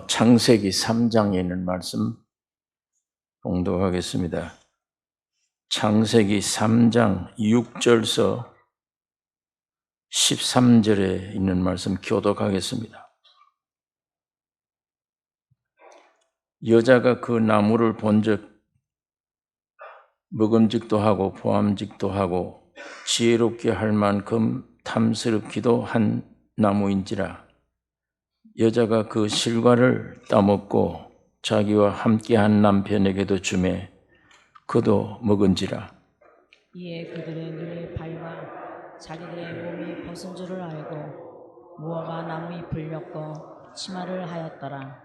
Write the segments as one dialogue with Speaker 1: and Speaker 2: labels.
Speaker 1: 창세기 3장에 있는 말씀 봉독하겠습니다. 창세기 3장 6절서 13절에 있는 말씀 교독하겠습니다. 여자가 그 나무를 본즉 먹음직도 하고 보암직도 하고 지혜롭게 할 만큼 탐스럽기도 한 나무인지라. 여자가 그 실과를 따먹고 자기와 함께한 남편에게도 주매 그도 먹은지라.
Speaker 2: 이에 그들의 눈이 밝아 자기들의 몸이 벗은 줄을 알고 무화과 나무 잎을 엮고 치마를 하였더라.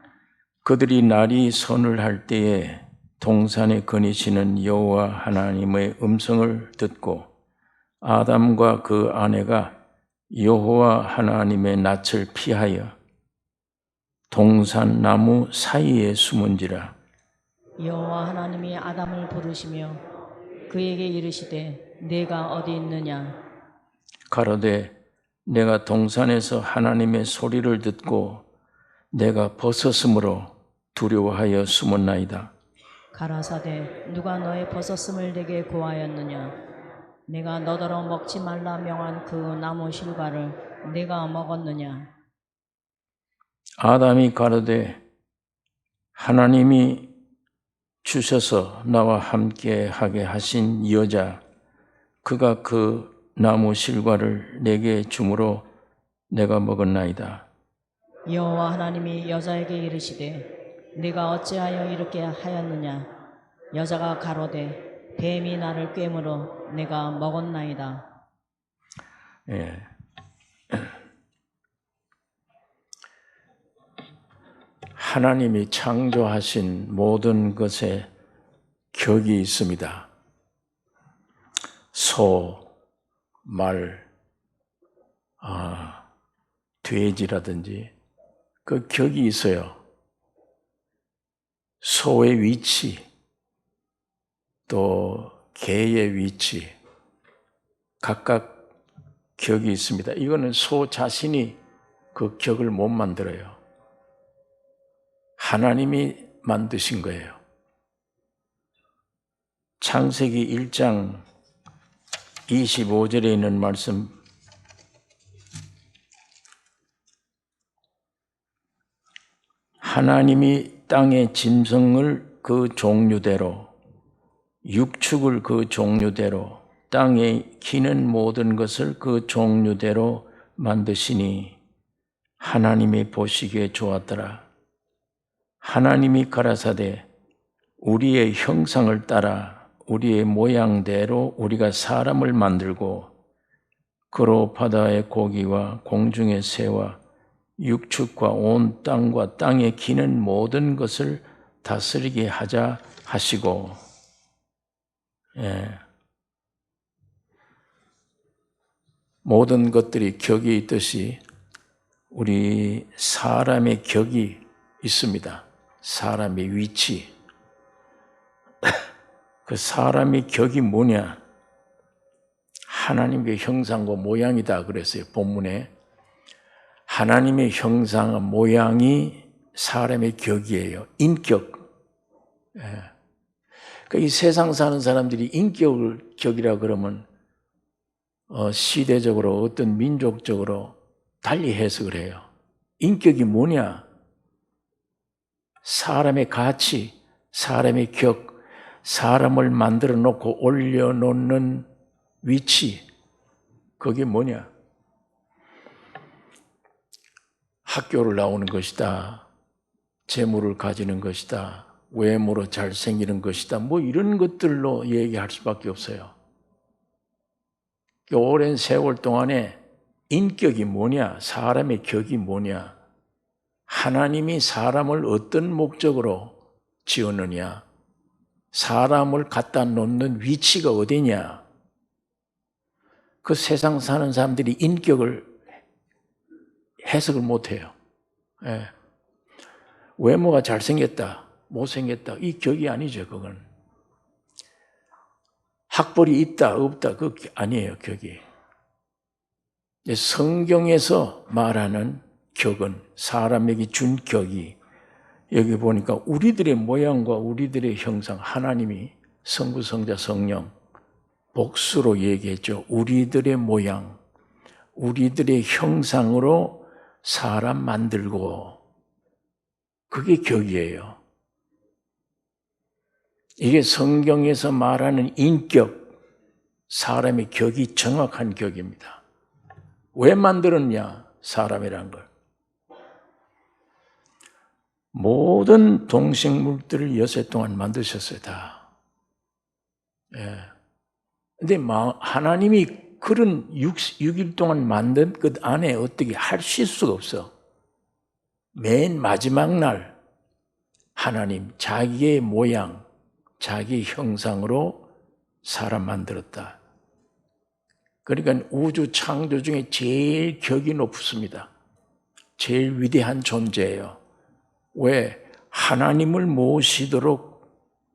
Speaker 1: 그들이 날이 선을 할 때에 동산에 거니시는 여호와 하나님의 음성을 듣고 아담과 그 아내가 여호와 하나님의 낯을 피하여 동산 나무 사이에 숨은지라.
Speaker 2: 여호와 하나님이 아담을 부르시며 그에게 이르시되 내가 어디 있느냐.
Speaker 1: 가로되 내가 동산에서 하나님의 소리를 듣고 내가 벗었으므로 두려워하여 숨었나이다.
Speaker 2: 가라사대 누가 너의 벗었음을 내게 고하였느냐. 내가 너더러 먹지 말라 명한 그 나무 실과를 내가 먹었느냐.
Speaker 1: 아담이 가로되 하나님이 주셔서 나와 함께 하게 하신 여자 그가 그 나무 실과를 내게 주므로 내가 먹었나이다.
Speaker 2: 여호와 하나님이 여자에게 이르시되 네가 어찌하여 이렇게 하였느냐. 여자가 가로되 뱀이 나를 꿰므로 내가 먹었나이다.
Speaker 1: 예. 하나님이 창조하신 모든 것에 격이 있습니다. 소, 말, 돼지라든지 그 격이 있어요. 소의 위치, 또 개의 위치, 각각 격이 있습니다. 이거는 소 자신이 그 격을 못 만들어요. 하나님이 만드신 거예요. 창세기 1장 25절에 있는 말씀 하나님이 땅의 짐승을 그 종류대로 육축을 그 종류대로 땅에 기는 모든 것을 그 종류대로 만드시니 하나님이 보시기에 좋았더라. 하나님이 가라사대 우리의 형상을 따라 우리의 모양대로 우리가 사람을 만들고 그로 바다의 고기와 공중의 새와 육축과 온 땅과 땅에 기는 모든 것을 다스리게 하자 하시고 모든 것들이 격이 있듯이 우리 사람의 격이 있습니다. 사람의 위치. 그 사람의 격이 뭐냐? 하나님의 형상과 모양이다 그랬어요. 본문에. 하나님의 형상과 모양이 사람의 격이에요. 인격. 그러니까 이 세상 사는 사람들이 인격을 격이라 그러면 시대적으로 어떤 민족적으로 달리 해석을 해요. 인격이 뭐냐? 사람의 가치, 사람의 격, 사람을 만들어 놓고 올려놓는 위치, 그게 뭐냐? 학교를 나오는 것이다. 재물을 가지는 것이다. 외모로 잘생기는 것이다. 뭐 이런 것들로 얘기할 수밖에 없어요. 오랜 세월 동안에 인격이 뭐냐? 사람의 격이 뭐냐? 하나님이 사람을 어떤 목적으로 지었느냐? 사람을 갖다 놓는 위치가 어디냐? 그 세상 사는 사람들이 인격을 해석을 못해요. 외모가 잘생겼다, 못생겼다, 이 격이 아니죠, 그건. 학벌이 있다, 없다, 그게 아니에요, 격이. 성경에서 말하는 격은 사람에게 준 격이 여기 보니까 우리들의 모양과 우리들의 형상, 하나님이 성부, 성자, 성령 복수로 얘기했죠. 우리들의 모양, 우리들의 형상으로 사람 만들고, 그게 격이에요. 이게 성경에서 말하는 인격, 사람의 격이 정확한 격입니다. 왜 만들었냐, 사람이란 걸. 모든 동식물들을 여세 동안 만드셨어요, 다. 예. 근데 하나님이 그런 6일 동안 만든 것 안에 어떻게 할 실수가 없어. 맨 마지막 날 하나님 자기의 모양, 자기 형상으로 사람 만들었다. 그러니까 우주 창조 중에 제일 격이 높습니다. 제일 위대한 존재예요. 왜? 하나님을 모시도록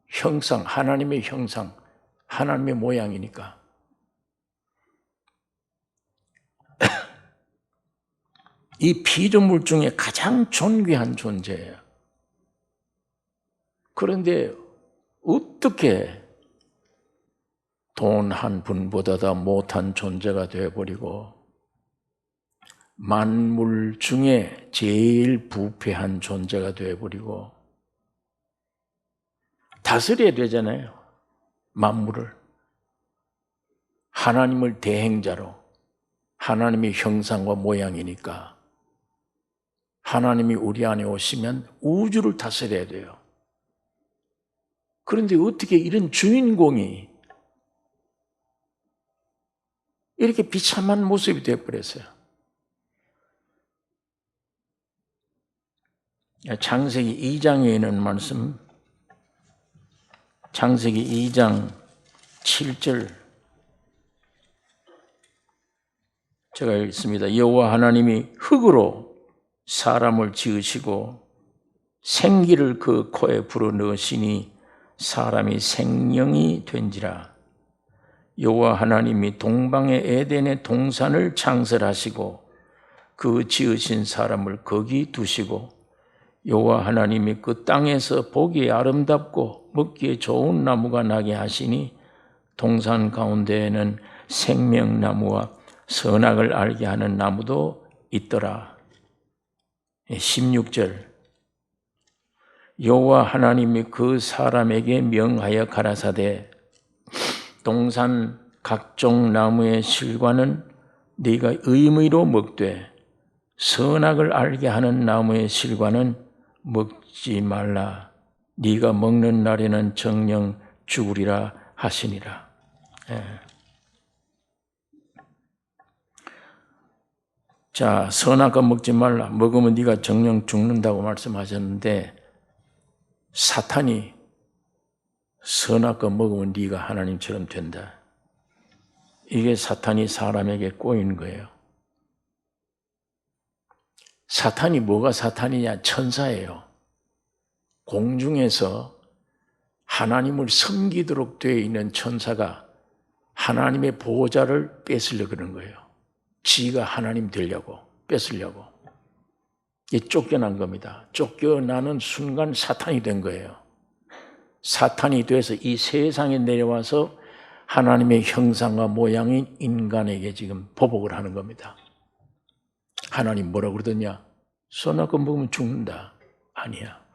Speaker 1: 형상, 하나님의 형상, 하나님의 모양이니까. 이 피조물 중에 가장 존귀한 존재예요. 그런데 어떻게 돈 한 푼보다 못한 존재가 되어버리고 만물 중에 제일 부패한 존재가 되어버리고 다스려야 되잖아요. 만물을. 하나님을 대행자로, 하나님의 형상과 모양이니까 하나님이 우리 안에 오시면 우주를 다스려야 돼요. 그런데 어떻게 이런 주인공이 이렇게 비참한 모습이 되어버렸어요. 창세기 2장에 있는 말씀, 창세기 2장 7절 제가 읽습니다. 여호와 하나님이 흙으로 사람을 지으시고 생기를 그 코에 불어넣으시니 사람이 생명이 된지라. 여호와 하나님이 동방의 에덴의 동산을 창설하시고 그 지으신 사람을 거기 두시고 여호와 하나님이 그 땅에서 보기에 아름답고 먹기에 좋은 나무가 나게 하시니 동산 가운데에는 생명나무와 선악을 알게 하는 나무도 있더라. 16절 여호와 하나님이 그 사람에게 명하여 가라사대 동산 각종 나무의 실과는 네가 의무로 먹되 선악을 알게 하는 나무의 실과는 먹지 말라. 네가 먹는 날에는 정령 죽으리라 하시니라. 예. 자, 선악과 먹지 말라. 먹으면 네가 정령 죽는다고 말씀하셨는데 사탄이 선악과 먹으면 네가 하나님처럼 된다. 이게 사탄이 사람에게 꼬인 거예요. 사탄이 뭐가 사탄이냐? 천사예요. 공중에서 하나님을 섬기도록 되어 있는 천사가 하나님의 보호자를 뺏으려고 그러는 거예요. 지가 하나님 되려고, 뺏으려고. 이게 쫓겨난 겁니다. 쫓겨나는 순간 사탄이 된 거예요. 사탄이 돼서 이 세상에 내려와서 하나님의 형상과 모양인 인간에게 지금 보복을 하는 겁니다. 하나님 뭐라고 그러더냐? 선악과 먹으면 죽는다. 아니야.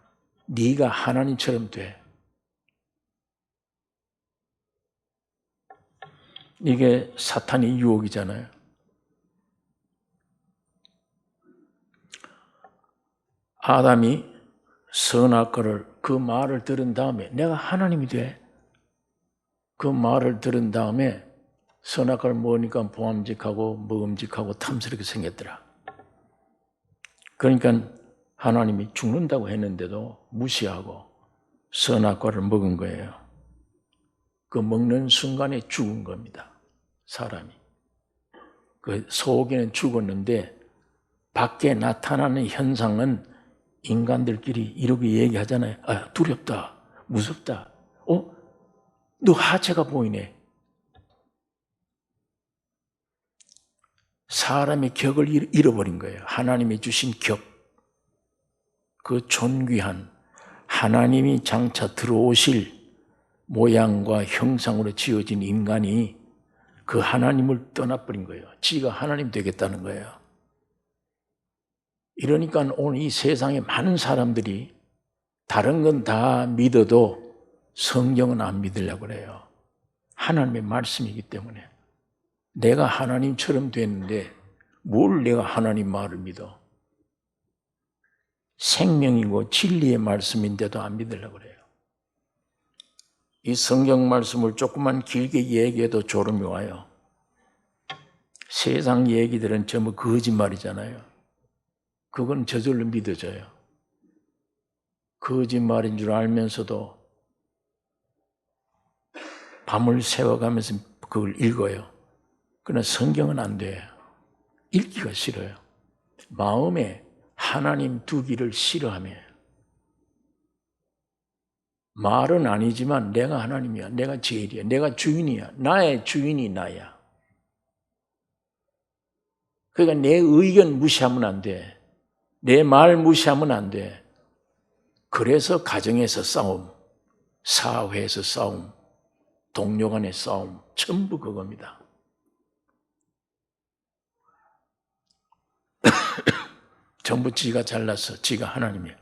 Speaker 1: 네가 하나님처럼 돼. 이게 사탄의 유혹이잖아요. 아담이 선악과를 그 말을 들은 다음에 내가 하나님이 돼. 그 말을 들은 다음에 선악과를 먹으니까 보암직하고 먹음직하고 탐스럽게 생겼더라. 그러니까 하나님이 죽는다고 했는데도 무시하고 선악과를 먹은 거예요. 그 먹는 순간에 죽은 겁니다. 사람이. 그 속에는 죽었는데 밖에 나타나는 현상은 인간들끼리 이렇게 얘기하잖아요. 아, 두렵다. 무섭다. 너 하체가 보이네. 사람의 격을 잃어버린 거예요. 하나님이 주신 격. 그 존귀한 하나님이 장차 들어오실 모양과 형상으로 지어진 인간이 그 하나님을 떠나버린 거예요. 지가 하나님 되겠다는 거예요. 이러니까 오늘 이 세상에 많은 사람들이 다른 건 다 믿어도 성경은 안 믿으려고 그래요. 하나님의 말씀이기 때문에. 내가 하나님처럼 됐는데 뭘 내가 하나님 말을 믿어? 생명이고 진리의 말씀인데도 안 믿으려고 그래요. 이 성경 말씀을 조금만 길게 얘기해도 졸음이 와요. 세상 얘기들은 전부 거짓말이잖아요. 그건 저절로 믿어져요. 거짓말인 줄 알면서도 밤을 새워가면서 그걸 읽어요. 그러나 성경은 안 돼요. 읽기가 싫어요. 마음에 하나님 두기를 싫어하며 말은 아니지만 내가 하나님이야. 내가 제일이야. 내가 주인이야. 나의 주인이 나야. 그러니까 내 의견 무시하면 안 돼. 내 말 무시하면 안 돼. 그래서 가정에서 싸움, 사회에서 싸움, 동료 간의 싸움, 전부 그겁니다. 전부 지가 잘났어. 지가 하나님이야.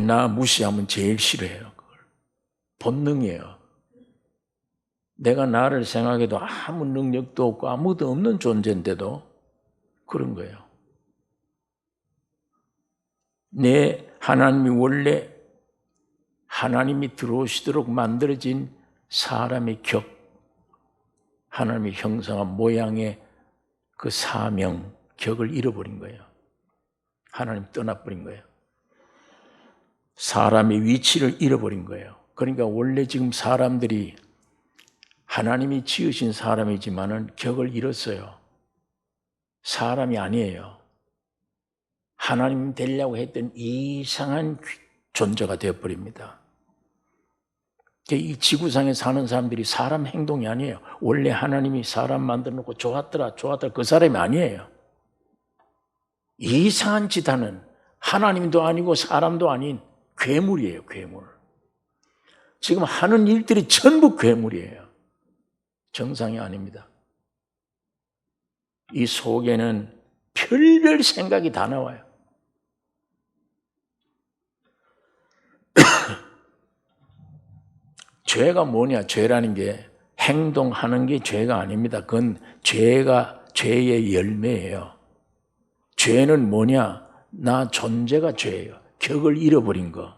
Speaker 1: 나 무시하면 제일 싫어해요. 그걸. 본능이에요. 내가 나를 생각해도 아무 능력도 없고 아무도 없는 존재인데도 그런 거예요. 내 하나님이 원래 하나님이 들어오시도록 만들어진 사람의 격, 하나님의 형상과 모양의 그 사명, 격을 잃어버린 거예요. 하나님 떠나버린 거예요. 사람의 위치를 잃어버린 거예요. 그러니까 원래 지금 사람들이 하나님이 지으신 사람이지만은 격을 잃었어요. 사람이 아니에요. 하나님 되려고 했던 이상한 존재가 되어버립니다. 이 지구상에 사는 사람들이 사람 행동이 아니에요. 원래 하나님이 사람 만들어 놓고 좋았더라 그 사람이 아니에요. 이상한 짓 하는 하나님도 아니고 사람도 아닌 괴물이에요. 괴물. 지금 하는 일들이 전부 괴물이에요. 정상이 아닙니다. 이 속에는 별별 생각이 다 나와요. 죄가 뭐냐? 죄라는 게 행동하는 게 죄가 아닙니다. 그건 죄의 열매예요. 죄는 뭐냐? 나 존재가 죄예요. 격을 잃어버린 거.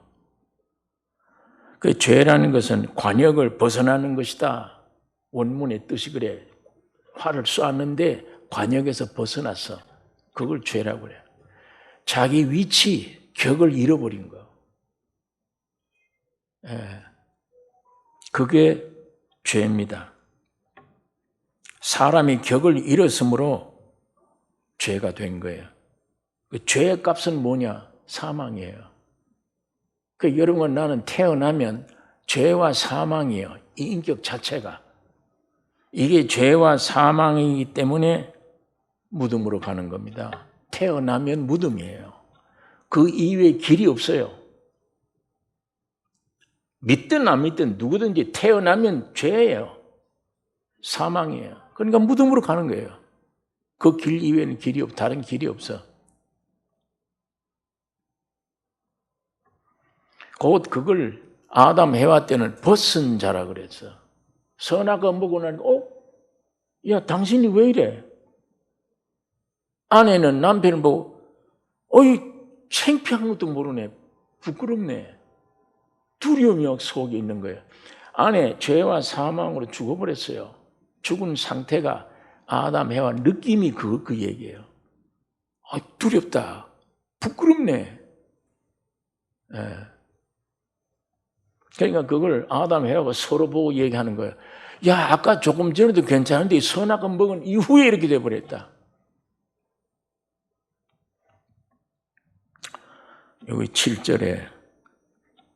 Speaker 1: 그 죄라는 것은 관역을 벗어나는 것이다. 원문의 뜻이 그래. 활을 쏘았는데 관역에서 벗어났어. 그걸 죄라고 그래요. 자기 위치, 격을 잃어버린 거. 예. 그게 죄입니다. 사람이 격을 잃었으므로 죄가 된 거예요. 그 죄의 값은 뭐냐? 사망이에요. 그 여러분, 나는 태어나면 죄와 사망이에요. 이 인격 자체가. 이게 죄와 사망이기 때문에 무덤으로 가는 겁니다. 태어나면 무덤이에요. 그 이외에 길이 없어요. 믿든 안 믿든 누구든지 태어나면 죄예요. 사망이에요. 그러니까 무덤으로 가는 거예요. 그 길 이외에는 길이 없어. 다른 길이 없어. 곧 그걸 아담 해와 때는 벗은 자라 그랬어. 선악과 먹고 나니까 야 당신이 왜 이래? 아내는 남편을 보고 어이 창피한 것도 모르네. 부끄럽네. 두려움이 속에 있는 거예요. 아내 죄와 사망으로 죽어버렸어요. 죽은 상태가 아담 해와 느낌이 그 얘기예요. 두렵다. 부끄럽네. 예. 그러니까 그걸 아담 해하고 서로 보고 얘기하는 거예요. 야, 아까 조금 전에도 괜찮은데 선악과 먹은 이후에 이렇게 돼버렸다. 여기 7절에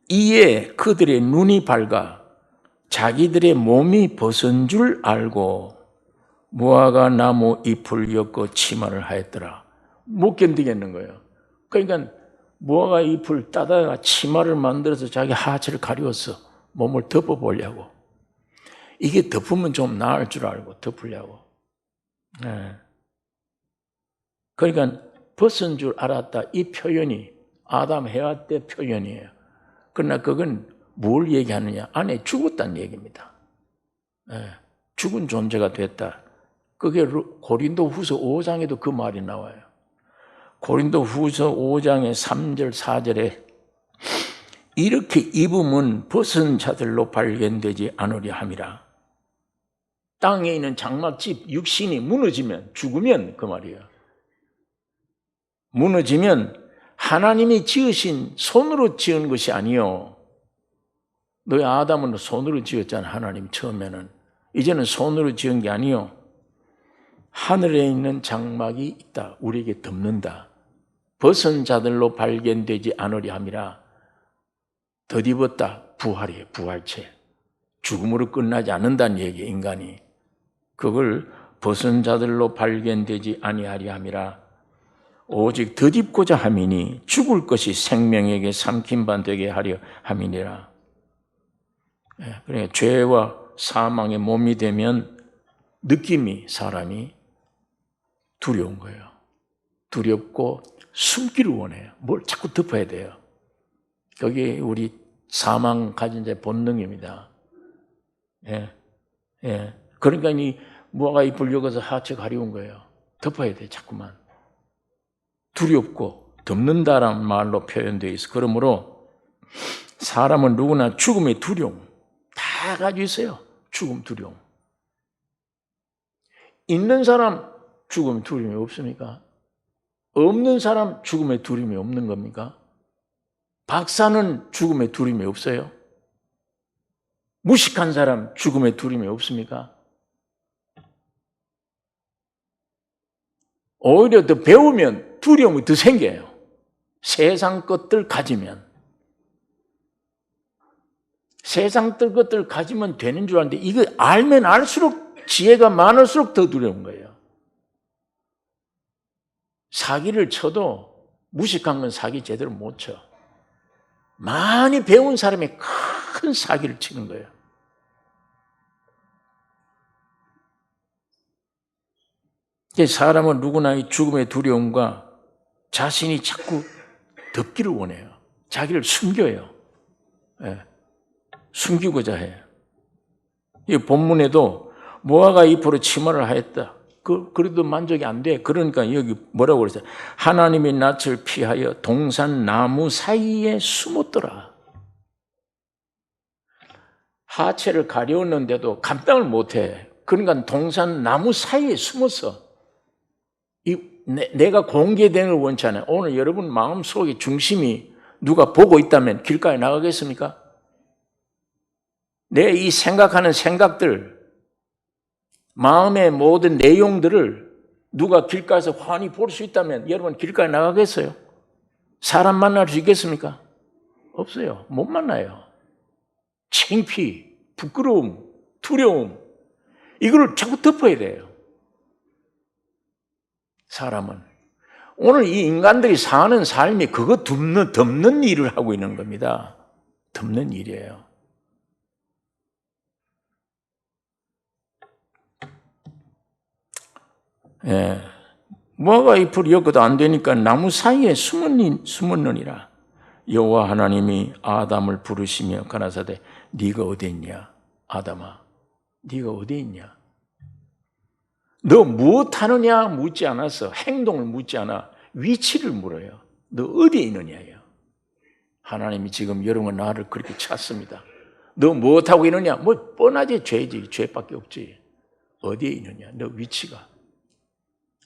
Speaker 1: 이에 그들의 눈이 밝아 자기들의 몸이 벗은 줄 알고 무화과 나무 잎을 엮어 치마를 하였더라. 못 견디겠는 거예요. 그러니까 무화과 잎을 따다가 치마를 만들어서 자기 하체를 가리웠어. 몸을 덮어보려고. 이게 덮으면 좀 나을 줄 알고 덮으려고. 네. 그러니까 벗은 줄 알았다. 이 표현이 아담 해와 때 표현이에요. 그러나 그건 뭘 얘기하느냐? 안에 죽었다는 얘기입니다. 네. 죽은 존재가 됐다. 그게 고린도 후서 5장에도 그 말이 나와요. 고린도 후서 5장의 3절 4절에 이렇게 입으면 벗은 자들로 발견되지 않으려 함이라. 땅에 있는 장막집 육신이 무너지면 죽으면 그 말이에요. 무너지면 하나님이 지으신 손으로 지은 것이 아니요. 너희 아담은 손으로 지었잖아. 하나님 처음에는. 이제는 손으로 지은 게 아니요. 하늘에 있는 장막이 있다. 우리에게 덮는다. 벗은 자들로 발견되지 않으려 함이라. 덧입었다. 부활이에요. 부활체. 죽음으로 끝나지 않는다는 얘기예요. 인간이. 그걸 벗은 자들로 발견되지 아니하리 함이라. 오직 덧입고자 함이니 죽을 것이 생명에게 삼킨 바 되게 하려 함이니라. 그러니까 죄와 사망의 몸이 되면 느낌이 사람이 두려운 거예요. 두렵고 숨기를 원해요. 뭘 자꾸 덮어야 돼요. 그게 우리 사망 가진 자의 본능입니다. 예. 예. 그러니까 이 무화과 잎을 여기서 하체 가려운 거예요. 덮어야 돼, 자꾸만. 두렵고 덮는다라는 말로 표현되어 있어. 그러므로 사람은 누구나 죽음의 두려움 다 가지고 있어요. 죽음 두려움. 있는 사람 죽음의 두려움이 없습니까? 없는 사람 죽음의 두려움이 없는 겁니까? 박사는 죽음의 두려움이 없어요? 무식한 사람 죽음의 두려움이 없습니까? 오히려 더 배우면 두려움이 더 생겨요. 세상 것들 가지면. 세상 것들 가지면 되는 줄 아는데 이거 알면 알수록 지혜가 많을수록 더 두려운 거예요. 사기를 쳐도 무식한 건 사기 제대로 못 쳐. 많이 배운 사람이 큰 사기를 치는 거예요. 사람은 누구나 이 죽음의 두려움과 자신이 자꾸 덮기를 원해요. 자기를 숨겨요. 예. 숨기고자 해요. 이 본문에도 무화과 잎으로 치마를 하였다. 그래도 만족이 안 돼. 그러니까 여기 뭐라고 그랬어요? 하나님의 낯을 피하여 동산 나무 사이에 숨었더라. 하체를 가려웠는데도 감당을 못해. 그러니까 동산 나무 사이에 숨었어. 내가 공개되는 걸 원치 않아요. 오늘 여러분 마음속의 중심이 누가 보고 있다면 길가에 나가겠습니까? 내 이 생각하는 생각들, 마음의 모든 내용들을 누가 길가에서 환히 볼 수 있다면 여러분 길가에 나가겠어요? 사람 만날 수 있겠습니까? 없어요. 못 만나요. 창피, 부끄러움, 두려움, 이걸 자꾸 덮어야 돼요. 사람은. 오늘 이 인간들이 사는 삶이 그거 덮는 일을 하고 있는 겁니다. 덮는 일이에요. 예. 무화과 잎을 엮어도 안 되니까 나무 사이에 숨었느니라. 여호와 하나님이 아담을 부르시며 가라사대 네가 어디 있냐? 아담아, 네가 어디 있냐? 너 무엇 하느냐 묻지 않았어. 행동을 묻지 않아. 위치를 물어요. 너 어디에 있느냐요. 하나님이 지금 여러분 나를 그렇게 찾습니다. 너 무엇 하고 있느냐? 뭐 뻔하지. 죄지. 죄밖에 없지. 어디에 있느냐? 너 위치가.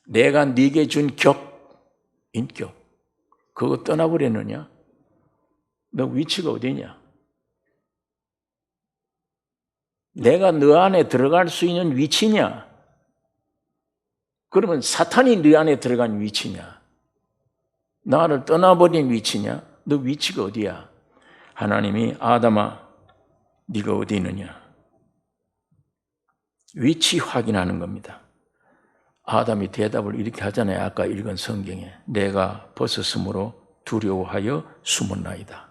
Speaker 1: 내가 네게 준 인격, 그거 떠나버렸느냐? 너 위치가 어디냐? 내가 너 안에 들어갈 수 있는 위치냐? 그러면 사탄이 네 안에 들어간 위치냐? 나를 떠나버린 위치냐? 너 위치가 어디야? 하나님이 아담아, 네가 어디 있느냐? 위치 확인하는 겁니다. 아담이 대답을 이렇게 하잖아요. 아까 읽은 성경에. 내가 벗었으므로 두려워하여 숨었나이다.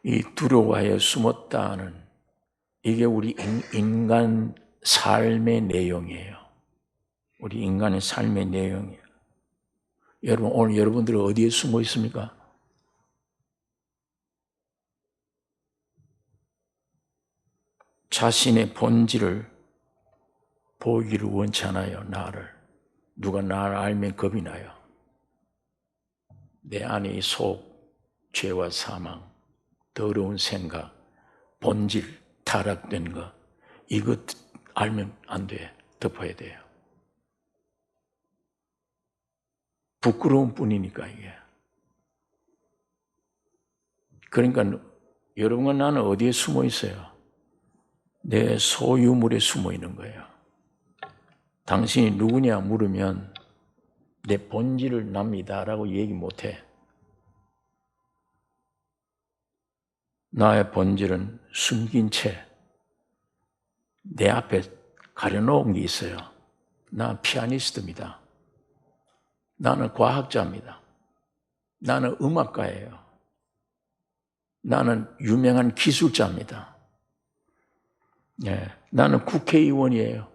Speaker 1: 이 두려워하여 숨었다는 이게 우리 인간 삶의 내용이에요. 우리 인간의 삶의 내용이에요. 여러분, 오늘 여러분들은 어디에 숨어 있습니까? 자신의 본질을 보이기를 원치 않아요. 나를. 누가 나를 알면 겁이 나요. 내 안의 속, 죄와 사망, 더러운 생각, 본질, 타락된 거, 이것 알면 안 돼. 덮어야 돼요. 부끄러운 뿐이니까 이게. 그러니까 여러분과 나는 어디에 숨어 있어요? 내 소유물에 숨어 있는 거예요. 당신이 누구냐 물으면 내 본질을 납니다라고 얘기 못해. 나의 본질은 숨긴 채 내 앞에 가려놓은 게 있어요. 나 피아니스트입니다. 나는 과학자입니다. 나는 음악가예요. 나는 유명한 기술자입니다. 예, 나는 국회의원이에요.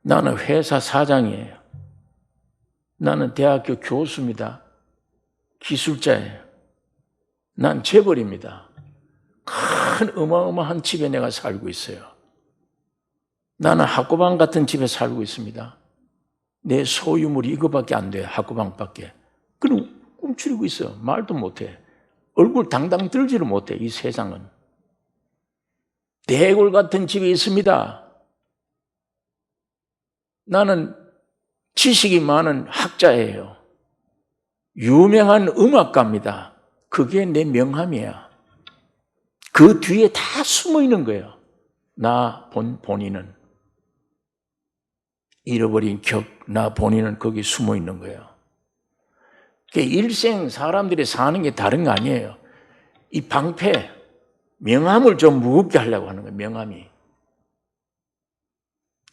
Speaker 1: 나는 회사 사장이에요. 나는 대학교 교수입니다. 기술자예요. 난 재벌입니다. 큰 어마어마한 집에 내가 살고 있어요. 나는 학고방 같은 집에 살고 있습니다. 내 소유물이 이거밖에 안 돼요. 학고방밖에. 그럼 꿈추리고 있어. 말도 못해. 얼굴 당당 들지를 못해. 이 세상은. 대골 같은 집에 있습니다. 나는 지식이 많은 학자예요. 유명한 음악가입니다. 그게 내 명함이야. 그 뒤에 다 숨어 있는 거예요. 나 본인은. 잃어버린 격, 나 본인은 거기 숨어 있는 거예요. 일생 사람들이 사는 게 다른 거 아니에요. 이 방패, 명함을 좀 무겁게 하려고 하는 거예요. 명함이.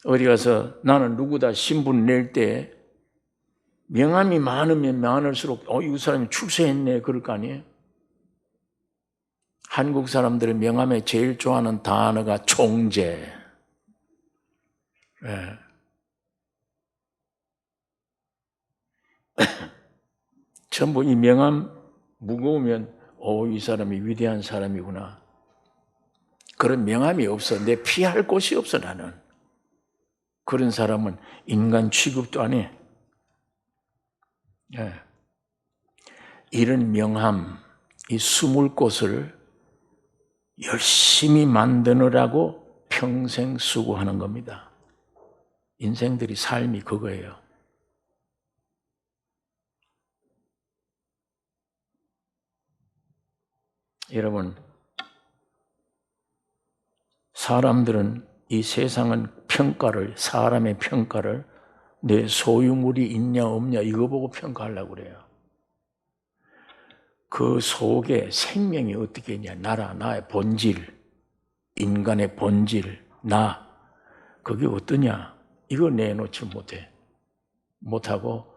Speaker 1: 어디 가서 나는 누구다 신분 낼 때 명함이 많으면 많을수록 이 사람이 출세했네 그럴 거 아니에요. 한국 사람들의 명함에 제일 좋아하는 단어가 총재. 네. 전부 이 명함 무거우면 이 사람이 위대한 사람이구나. 그런 명함이 없어. 내 피할 곳이 없어 나는. 그런 사람은 인간 취급도 안 해. 네. 이런 명함, 이 숨을 곳을 열심히 만드느라고 평생 수고하는 겁니다. 인생들이 삶이 그거예요. 여러분, 사람들은 이 세상은 사람의 평가를 내 소유물이 있냐 없냐 이거 보고 평가하려고 그래요. 그 속에 생명이 어떻게 있냐, 나의 본질, 인간의 본질, 그게 어떠냐, 이거 내놓지 못하고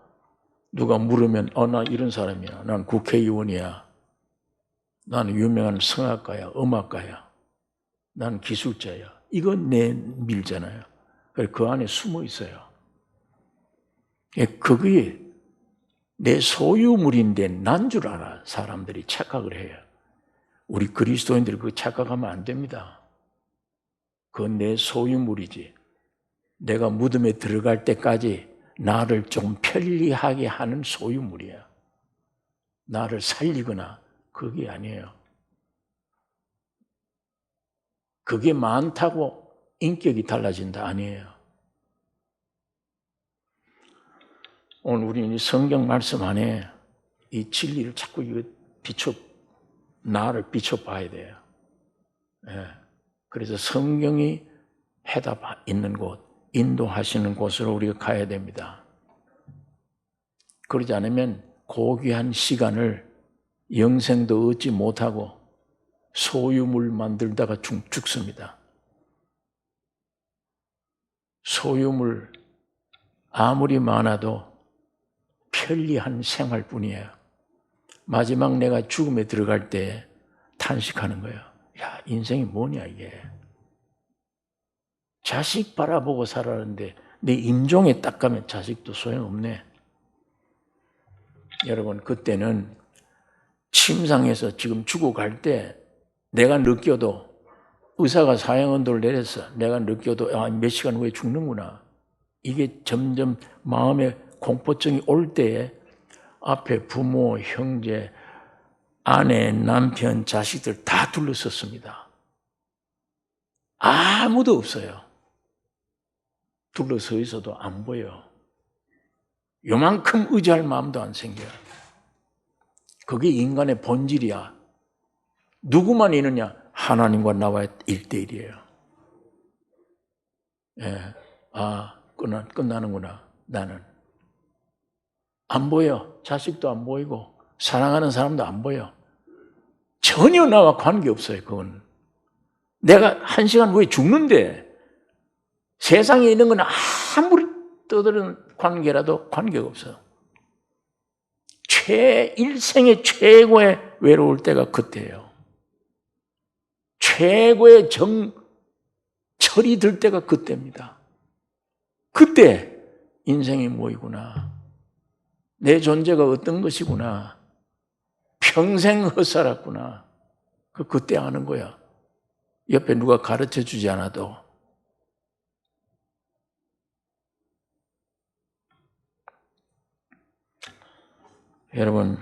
Speaker 1: 누가 물으면 나 이런 사람이야, 난 국회의원이야, 나는 유명한 성악가야, 음악가야, 난 기술자야, 이거 내밀잖아요. 그 안에 숨어 있어요. 그게 내 소유물인데 난 줄 알아. 사람들이 착각을 해요. 우리 그리스도인들이 그 착각하면 안 됩니다. 그건 내 소유물이지. 내가 무덤에 들어갈 때까지 나를 좀 편리하게 하는 소유물이야. 나를 살리거나 그게 아니에요. 그게 많다고 인격이 달라진다 아니에요. 오늘 우리는 성경 말씀 안에 이 진리를 자꾸 나를 비춰봐야 돼요. 예. 그래서 성경이 해답 있는 곳, 인도하시는 곳으로 우리가 가야 됩니다. 그러지 않으면 고귀한 시간을 영생도 얻지 못하고 소유물 만들다가 죽습니다. 소유물 아무리 많아도 편리한 생활뿐이에요. 마지막 내가 죽음에 들어갈 때 탄식하는 거예요. 야, 인생이 뭐냐 이게. 자식 바라보고 살았는데 내 임종에 딱 가면 자식도 소용없네. 여러분, 그때는 침상에서 지금 죽어갈 때 내가 느껴도, 의사가 사형언도를 내렸어. 내가 느껴도 몇 시간 후에 죽는구나. 이게 점점 마음에 공포증이 올 때에 앞에 부모, 형제, 아내, 남편, 자식들 다 둘러섰습니다. 아무도 없어요. 둘러서 있어도 안 보여. 요만큼 의지할 마음도 안 생겨요. 그게 인간의 본질이야. 누구만 있느냐? 하나님과 나와의 1대1이에요. 예. 아, 끝나는구나. 나는. 안 보여. 자식도 안 보이고 사랑하는 사람도 안 보여. 전혀 나와 관계없어요. 그건. 내가 1시간 후에 죽는데 세상에 있는 건 아무리 떠드는 관계라도 관계가 없어요. 일생의 최고의 외로울 때가 그때예요. 최고의 철이 들 때가 그때입니다. 그때 인생이 뭐이구나. 내 존재가 어떤 것이구나. 평생 헛살았구나. 그때 아는 거야. 옆에 누가 가르쳐 주지 않아도. 여러분,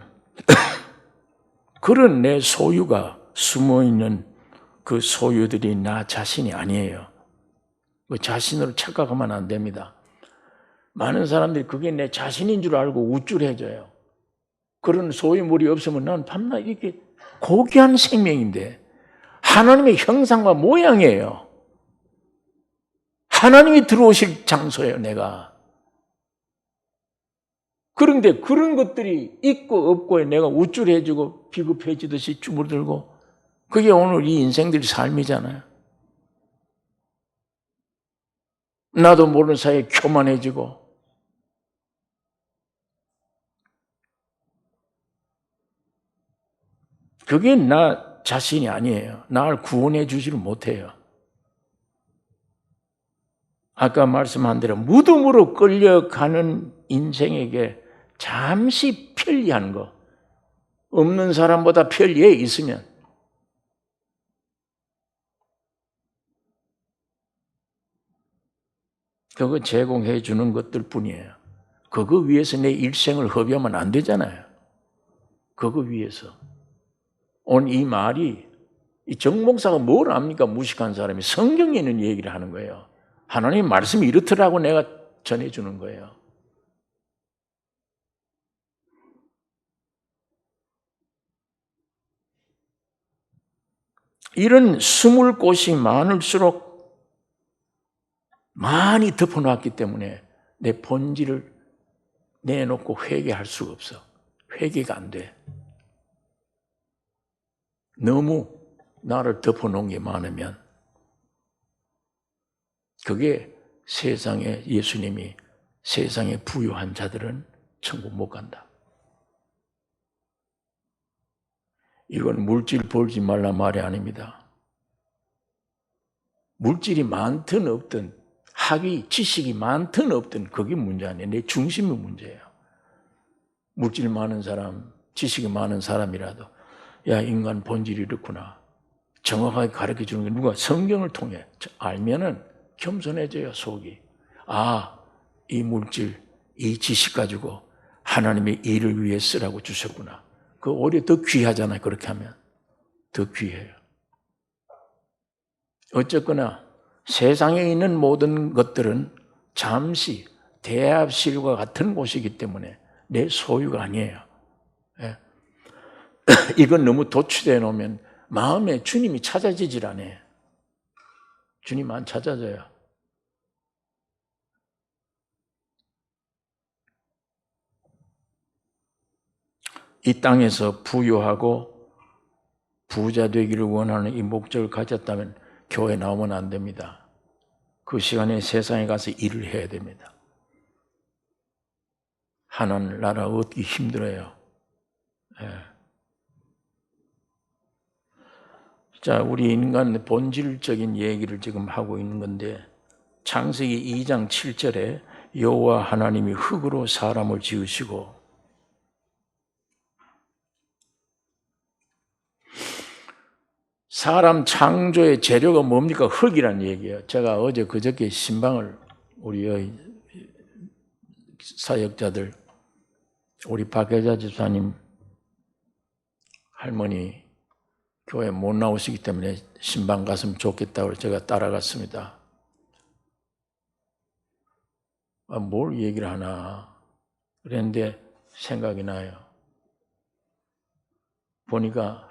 Speaker 1: 그런 내 소유가 숨어있는 그 소유들이 나 자신이 아니에요. 그 자신으로 착각하면 안 됩니다. 많은 사람들이 그게 내 자신인 줄 알고 우쭐해져요. 그런 소유물이 없으면 난 밤낮 이렇게 고귀한 생명인데 하나님의 형상과 모양이에요. 하나님이 들어오실 장소예요, 내가. 그런데 그런 것들이 있고 없고에 내가 우쭐해지고 비급해지듯이 주물들고 그게 오늘 이 인생들의 삶이잖아요. 나도 모르는 사이에 교만해지고 그게 나 자신이 아니에요. 나를 구원해 주지를 못해요. 아까 말씀한 대로 무덤으로 끌려가는 인생에게 잠시 편리한 거, 없는 사람보다 편리해 있으면 그거 제공해 주는 것들 뿐이에요. 그거 위해서 내 일생을 허비하면 안 되잖아요. 그거 위해서. 오늘 이 말이 이 정목사가 뭘 압니까? 무식한 사람이 성경에 있는 얘기를 하는 거예요. 하나님 말씀이 이렇더라고 내가 전해주는 거예요. 이런 숨을 곳이 많을수록 많이 덮어놨기 때문에 내 본질을 내놓고 회개할 수가 없어. 회개가 안 돼. 너무 나를 덮어놓은 게 많으면 그게 세상에 예수님이 세상에 부유한 자들은 천국 못 간다. 이건 물질 벌지 말라 말이 아닙니다. 물질이 많든 없든 학위, 지식이 많든 없든 그게 문제 아니에요. 내 중심이 문제예요. 물질 많은 사람, 지식이 많은 사람이라도 야, 인간 본질이 이렇구나. 정확하게 가르쳐 주는 게 누가 성경을 통해 알면은 겸손해져요, 속이. 아, 이 물질, 이 지식 가지고 하나님의 일을 위해 쓰라고 주셨구나. 그 오히려 더 귀하잖아요, 그렇게 하면. 더 귀해요. 어쨌거나 세상에 있는 모든 것들은 잠시 대합실과 같은 곳이기 때문에 내 소유가 아니에요. 예. 이건 너무 도취되어 놓으면 마음에 주님이 찾아지질 않아요. 주님 안 찾아져요. 이 땅에서 부유하고 부자 되기를 원하는 이 목적을 가졌다면 교회 나오면 안 됩니다. 그 시간에 세상에 가서 일을 해야 됩니다. 하늘나라 얻기 힘들어요. 예. 자, 우리 인간 본질적인 얘기를 지금 하고 있는 건데 창세기 2장 7절에 여호와 하나님이 흙으로 사람을 지으시고 사람 창조의 재료가 뭡니까? 흙이란 얘기예요. 제가 어제 그저께 신방을 우리 사역자들 우리 박여자 집사님 할머니 교회 못 나오시기 때문에 신방 갔으면 좋겠다고 제가 따라갔습니다. 뭘 얘기를 하나 그랬는데 생각이 나요. 보니까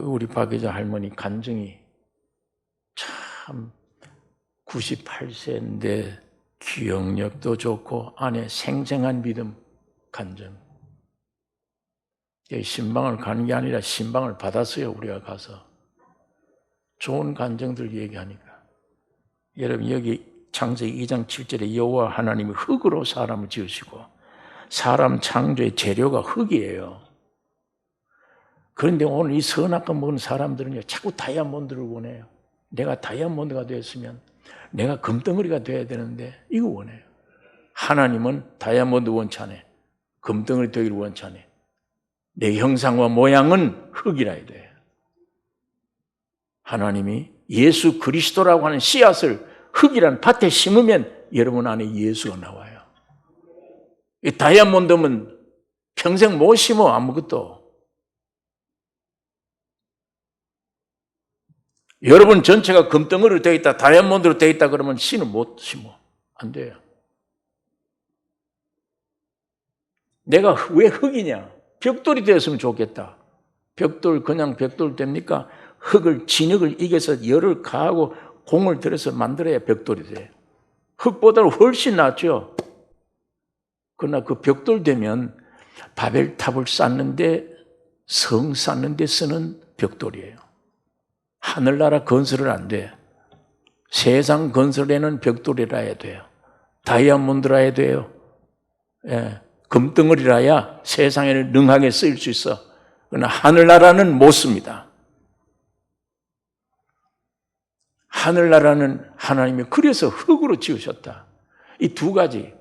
Speaker 1: 우리 박여자 할머니 간증이 참 98세인데 기억력도 좋고 안에 생생한 믿음 간증. 신방을 가는 게 아니라 신방을 받았어요. 우리가 가서 좋은 간증들 얘기하니까. 여러분 여기 창세기 2장 7절에 여호와 하나님이 흙으로 사람을 지으시고 사람 창조의 재료가 흙이에요. 그런데 오늘 이 선악과 먹은 사람들은요 자꾸 다이아몬드를 원해요. 내가 다이아몬드가 됐으면 내가 금덩어리가 돼야 되는데 이거 원해요. 하나님은 다이아몬드 원치 않아요. 금덩어리 되기를 원치 않아요. 내 형상과 모양은 흙이라 해야 돼요. 하나님이 예수 그리스도라고 하는 씨앗을 흙이란 밭에 심으면 여러분 안에 예수가 나와요. 이 다이아몬드면 평생 못 심어 아무것도. 여러분 전체가 금덩어리로 되어 있다, 다이아몬드로 되어 있다 그러면 씨는 못 심어. 안 돼요. 내가 왜 흙이냐? 벽돌이 되었으면 좋겠다. 벽돌 그냥 벽돌 됩니까? 흙을 진흙을 이겨서 열을 가하고 공을 들여서 만들어야 벽돌이 돼요. 흙보다는 훨씬 낫죠. 그러나 그 벽돌 되면 바벨탑을 쌓는데 성 쌓는데 쓰는 벽돌이에요. 하늘나라 건설은 안 돼. 세상 건설에는 벽돌이라 해야 돼요. 다이아몬드라 해야 돼요. 예. 금덩어리라야 세상에 능하게 쓰일 수 있어. 그러나 하늘나라는 못 씁니다. 하늘나라는 하나님이 그래서 흙으로 지으셨다. 이 두 가지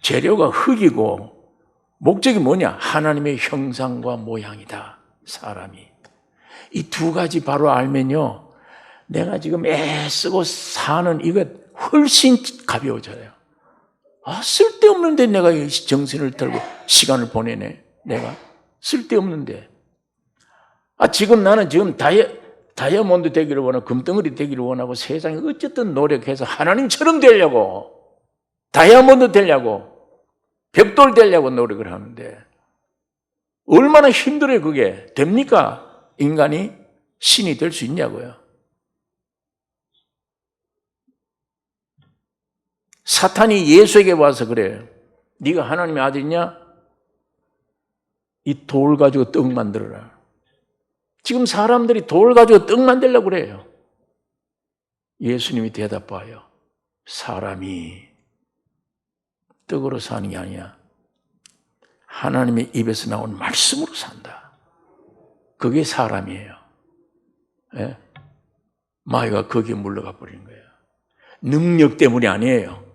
Speaker 1: 재료가 흙이고 목적이 뭐냐? 하나님의 형상과 모양이다. 사람이. 이 두 가지 바로 알면요 내가 지금 애쓰고 사는 이것 훨씬 가벼워져요. 쓸데없는데 내가 정신을 들고 시간을 보내네. 내가 쓸데없는데. 지금 나는 다이아몬드 되기를 원하고 금덩어리 되기를 원하고 세상에 어쨌든 노력해서 하나님처럼 되려고 다이아몬드 되려고 벽돌 되려고 노력을 하는데 얼마나 힘들어요. 그게 됩니까? 인간이 신이 될 수 있냐고요. 사탄이 예수에게 와서 그래요. 네가 하나님의 아들이냐? 이 돌 가지고 떡 만들어라. 지금 사람들이 돌 가지고 떡 만들려고 그래요. 예수님이 대답하여 사람이 떡으로 사는 게 아니야. 하나님의 입에서 나온 말씀으로 산다. 그게 사람이에요. 예? 마귀가 거기에 물러가 버리는 거예요. 능력 때문이 아니에요.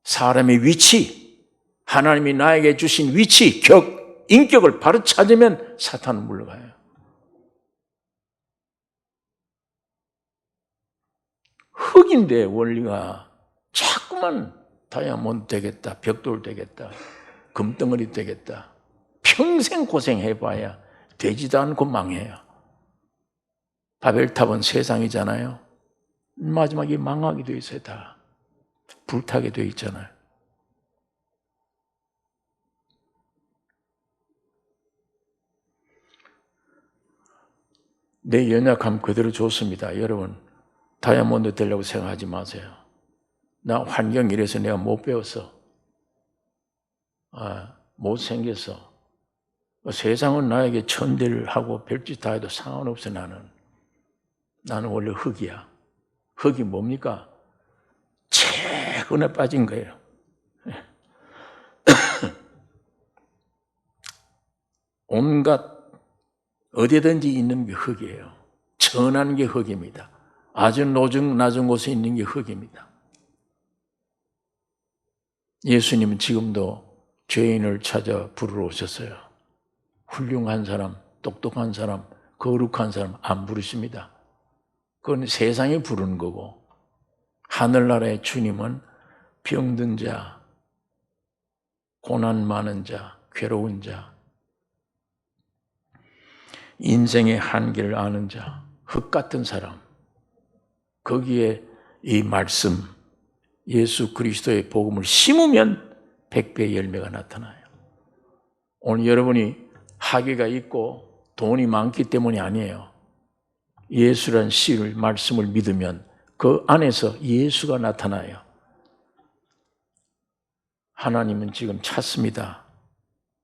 Speaker 1: 사람의 위치, 하나님이 나에게 주신 위치, 인격을 바로 찾으면 사탄은 물러가요. 흙인데 원리가 자꾸만 다이아몬드 되겠다, 벽돌 되겠다, 금덩어리 되겠다. 평생 고생해봐야 되지도 않고 망해요. 바벨탑은 세상이잖아요. 마지막에 망하게 돼 있어요. 다 불타게 돼 있잖아요. 내 연약함 그대로 좋습니다. 여러분 다이아몬드 되려고 생각하지 마세요. 나 환경 이래서 내가 못 배웠어. 못 생겼어. 세상은 나에게 천대를 하고 별짓 다 해도 상관없어. 나는 원래 흙이야. 흙이 뭡니까? 최근에 빠진 거예요. 온갖 어디든지 있는 게 흙이에요. 천한 게 흙입니다. 아주 낮은 곳에 있는 게 흙입니다. 예수님은 지금도 죄인을 찾아 부르러 오셨어요. 훌륭한 사람, 똑똑한 사람, 거룩한 사람 안 부르십니다. 그건 세상이 부르는 거고, 하늘나라의 주님은 병든 자, 고난 많은 자, 괴로운 자, 인생의 한계를 아는 자, 흙 같은 사람, 거기에 이 말씀, 예수 그리스도의 복음을 심으면 100배의 열매가 나타나요. 오늘 여러분이 학위가 있고 돈이 많기 때문이 아니에요. 예수란 씨를, 말씀을 믿으면 그 안에서 예수가 나타나요. 하나님은 지금 찾습니다.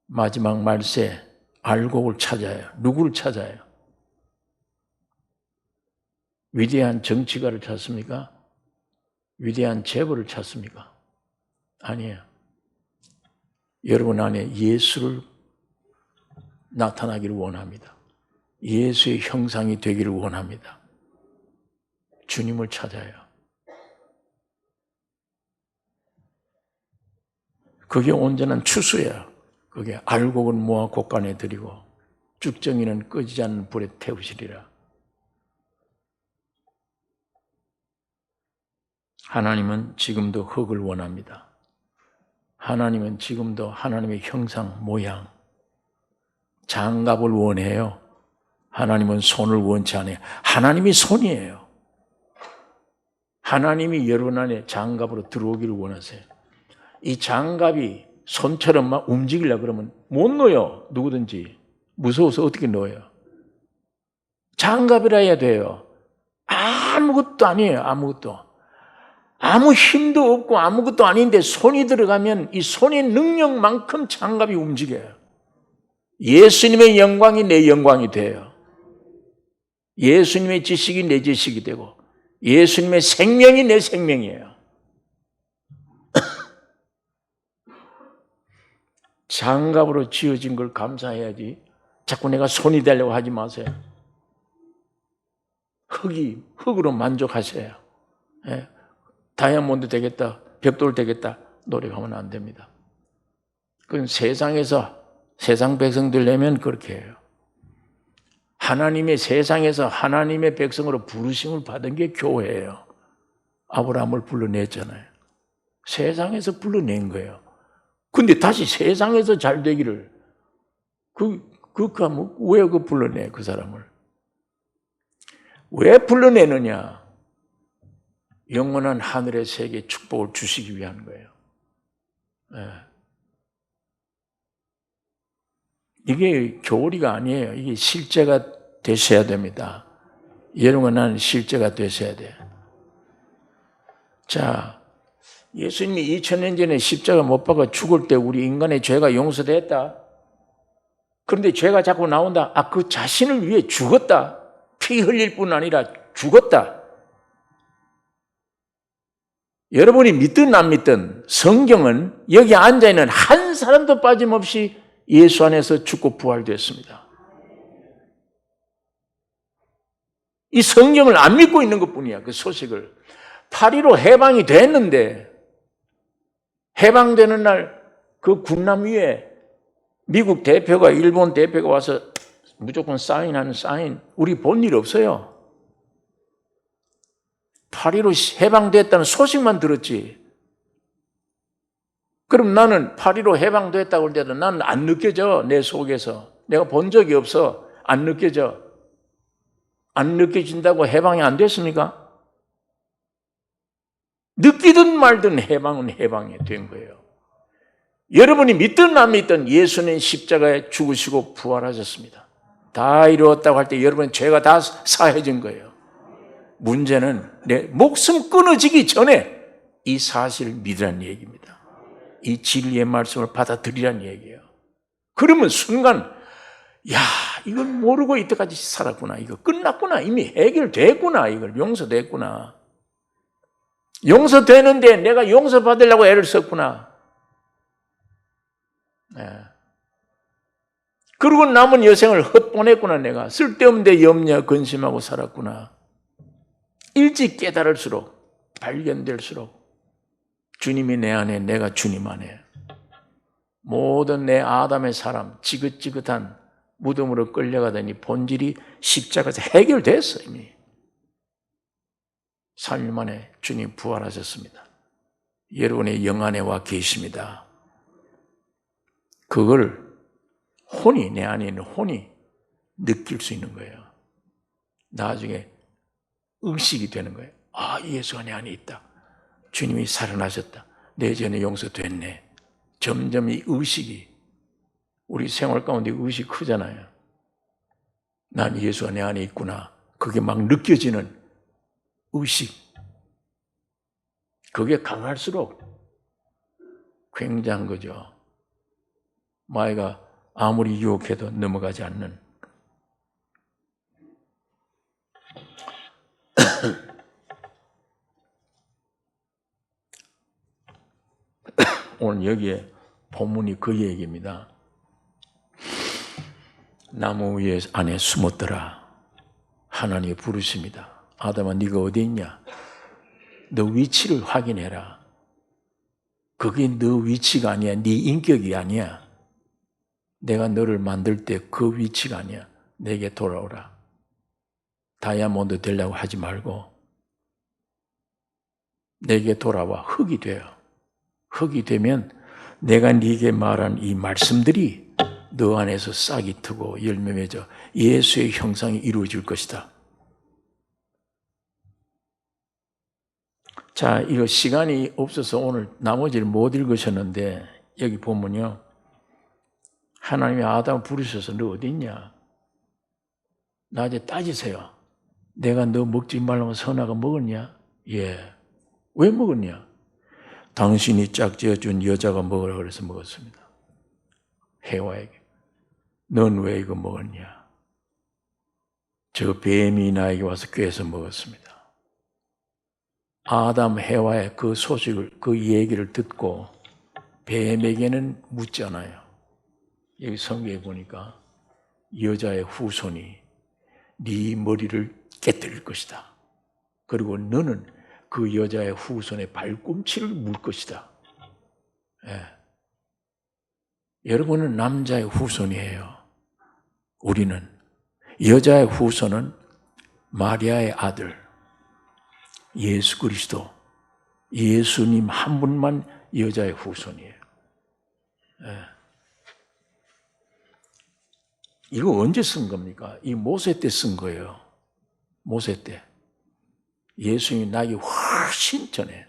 Speaker 1: 마지막 말세 알곡을 찾아요. 누구를 찾아요? 위대한 정치가를 찾습니까? 위대한 재벌을 찾습니까? 아니에요. 여러분 안에 예수를 나타나기를 원합니다. 예수의 형상이 되기를 원합니다. 주님을 찾아요. 그게 온전한 추수예요. 그게 알곡은 모아 곳간에 들이고 쭉정이는 꺼지지 않는 불에 태우시리라. 하나님은 지금도 흙을 원합니다. 하나님은 지금도 하나님의 형상, 모양, 장갑을 원해요. 하나님은 손을 원치 않아요. 하나님이 손이에요. 하나님이 여러분 안에 장갑으로 들어오기를 원하세요. 이 장갑이 손처럼 막 움직이려고 그러면 못 넣어요. 누구든지. 무서워서 어떻게 넣어요? 장갑이라 해야 돼요. 아무것도 아니에요. 아무것도. 아무 힘도 없고 아무것도 아닌데 손이 들어가면 이 손의 능력만큼 장갑이 움직여요. 예수님의 영광이 내 영광이 돼요. 예수님의 지식이 내 지식이 되고 예수님의 생명이 내 생명이에요. 장갑으로 지어진 걸 감사해야지 자꾸 내가 손이 되려고 하지 마세요. 흙으로 만족하세요. 예? 다이아몬드 되겠다, 벽돌 되겠다 노력하면 안 됩니다. 그건 세상에서 세상 백성들 내면 그렇게 해요. 하나님의 세상에서 하나님의 백성으로 부르심을 받은 게 교회예요. 아브라함을 불러냈잖아요. 세상에서 불러낸 거예요. 근데 다시 세상에서 잘 되기를 하면 왜 불러내 그 사람을? 왜 불러내느냐? 영원한 하늘의 세계 축복을 주시기 위한 거예요. 네. 이게 교리가 아니에요. 이게 실제가 되셔야 됩니다. 여러분은 실제가 되셔야 돼요. 자, 예수님이 2000년 전에 십자가 못 박아 죽을 때 우리 인간의 죄가 용서됐다. 그런데 죄가 자꾸 나온다. 그 자신을 위해 죽었다. 피 흘릴 뿐 아니라 죽었다. 여러분이 믿든 안 믿든 성경은 여기 앉아있는 한 사람도 빠짐없이 예수 안에서 죽고 부활됐습니다. 이 성경을 안 믿고 있는 것뿐이야. 그 소식을. 8.15 해방이 됐는데 해방되는 날 그 군남 위에 미국 대표가 일본 대표가 와서 무조건 사인하는 사인 우리 본 일 없어요. 8.15 해방됐다는 소식만 들었지. 그럼 나는 8.15 해방됐다고 할 때도 나는 안 느껴져. 내 속에서. 내가 본 적이 없어. 안 느껴져. 안 느껴진다고 해방이 안 됐습니까? 느끼든 말든 해방은 해방이 된 거예요. 여러분이 믿든 안 믿든 예수는 십자가에 죽으시고 부활하셨습니다. 다 이루었다고 할 때 여러분의 죄가 다 사해진 거예요. 문제는 내 목숨 끊어지기 전에 이 사실을 믿으라는 얘기입니다. 이 진리의 말씀을 받아들이라는 얘기예요. 그러면 순간 야, 이걸 모르고 이때까지 살았구나. 이거 끝났구나. 이미 해결됐구나. 이걸 용서됐구나. 용서되는데 내가 용서받으려고 애를 썼구나. 네. 그리고 남은 여생을 헛보냈구나. 내가 쓸데없는 데 염려 근심하고 살았구나. 일찍 깨달을수록, 발견될수록 주님이 내 안에, 내가 주님 안에, 모든 내 아담의 사람, 지긋지긋한 무덤으로 끌려가더니 본질이 십자가에서 해결됐어. 이미 3일 만에 주님 부활하셨습니다. 여러분의 영 안에 와 계십니다. 그걸 혼이, 내 안에 있는 혼이 느낄 수 있는 거예요. 나중에 의식이 되는 거예요. 아, 예수가 내 안에 있다. 주님이 살아나셨다. 내 죄는 용서됐네. 점점 이 의식이, 우리 생활 가운데 의식이 크잖아요. 난 예수가 내 안에 있구나. 그게 막 느껴지는 의식. 그게 강할수록 굉장한 거죠. 마귀가 아무리 유혹해도 넘어가지 않는. 오늘 여기에 본문이 그 얘기입니다. 나무 위에 안에 숨었더라. 하나님이 부르십니다. 아담아, 네가 어디 있냐? 너 위치를 확인해라. 그게 너 위치가 아니야. 네 인격이 아니야. 내가 너를 만들 때 그 위치가 아니야. 내게 돌아오라. 다이아몬드 되려고 하지 말고 내게 돌아와. 흙이 돼요. 흙이 되면 내가 네게 말한 이 말씀들이 너 안에서 싹이 트고 열매 맺어 예수의 형상이 이루어질 것이다. 자, 이거 시간이 없어서 오늘 나머지를 못 읽으셨는데 여기 보면요. 하나님이 아담을 부르셔서 너 어디 있냐? 나한테 따지세요. 내가 너 먹지 말라고 선악을 먹었냐? 예. 왜 먹었냐? 당신이 짝지어준 여자가 먹으라 그래서 먹었습니다. 해와에게. 넌 왜 이거 먹었냐? 저 뱀이 나에게 와서 꿰서 먹었습니다. 아담 해와의 그 소식을, 그 얘기를 듣고 뱀에게는 묻잖아요. 여기 성경에 보니까 여자의 후손이 네 머리를 깨뜨릴 것이다. 그리고 너는 그 여자의 후손의 발꿈치를 물 것이다. 예. 여러분은 남자의 후손이에요. 우리는 여자의 후손은 마리아의 아들 예수 그리스도, 예수님 한 분만 여자의 후손이에요. 예. 이거 언제 쓴 겁니까? 이 모세 때 쓴 거예요. 모세 때. 예수님이 나기 훨씬 전에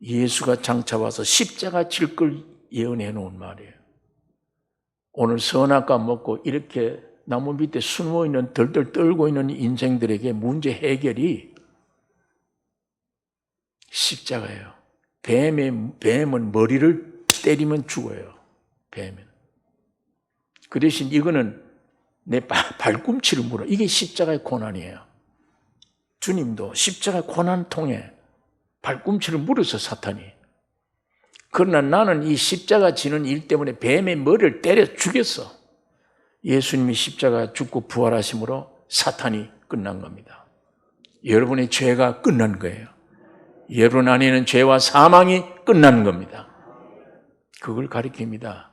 Speaker 1: 예수가 장차 와서 십자가 질 걸 예언해 놓은 말이에요. 오늘 선악과 먹고 이렇게 나무 밑에 숨어 있는 덜덜 떨고 있는 인생들에게 문제 해결이 십자가예요. 뱀은 머리를 때리면 죽어요. 뱀은. 그 대신 이거는 내 발꿈치를 물어. 이게 십자가의 고난이에요. 주님도 십자가의 고난 통해 발꿈치를 물어서 사탄이. 그러나 나는 이 십자가 지는 일 때문에 뱀의 머리를 때려 죽였어. 예수님이 십자가 죽고 부활하심으로 사탄이 끝난 겁니다. 여러분의 죄가 끝난 거예요. 여러분 안에는 죄와 사망이 끝난 겁니다. 그걸 가리킵니다.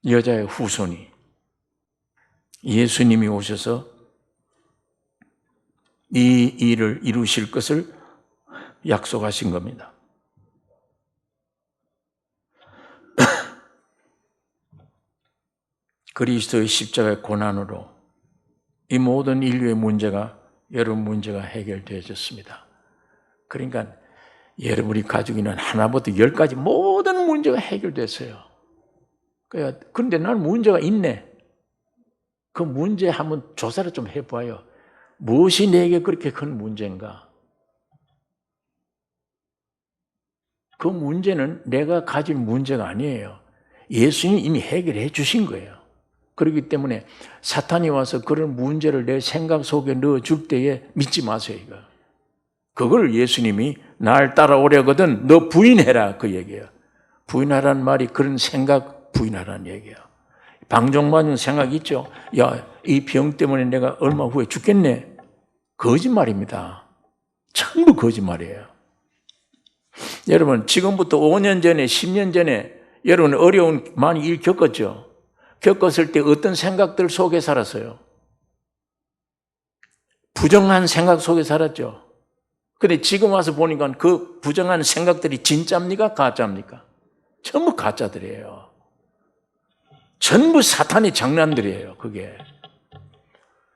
Speaker 1: 여자의 후손이 예수님이 오셔서 이 일을 이루실 것을 약속하신 겁니다. 그리스도의 십자가의 고난으로 이 모든 인류의 문제가, 여러분 문제가 해결되어졌습니다. 그러니까 여러분이 가지고 있는 하나부터 10까지 모든 문제가 해결됐어요. 그런데 나는 문제가 있네. 그 문제 한번 조사를 좀 해봐요. 무엇이 내게 그렇게 큰 문제인가? 그 문제는 내가 가진 문제가 아니에요. 예수님이 이미 해결해 주신 거예요. 그렇기 때문에 사탄이 와서 그런 문제를 내 생각 속에 넣어줄 때에 믿지 마세요. 이거. 그걸 예수님이 날 따라오려거든 너 부인해라 그 얘기예요. 부인하라는 말이 그런 생각 부인하라는 얘기야. 방종맞은 생각 있죠? 야, 이 병 때문에 내가 얼마 후에 죽겠네. 거짓말입니다. 전부 거짓말이에요. 여러분, 지금부터 5년 전에, 10년 전에 여러분 어려운 많이 일 겪었죠? 겪었을 때 어떤 생각들 속에 살았어요? 부정한 생각 속에 살았죠? 근데 지금 와서 보니까 그 부정한 생각들이 진짜입니까? 가짜입니까? 전부 가짜들이에요. 전부 사탄의 장난들이에요, 그게.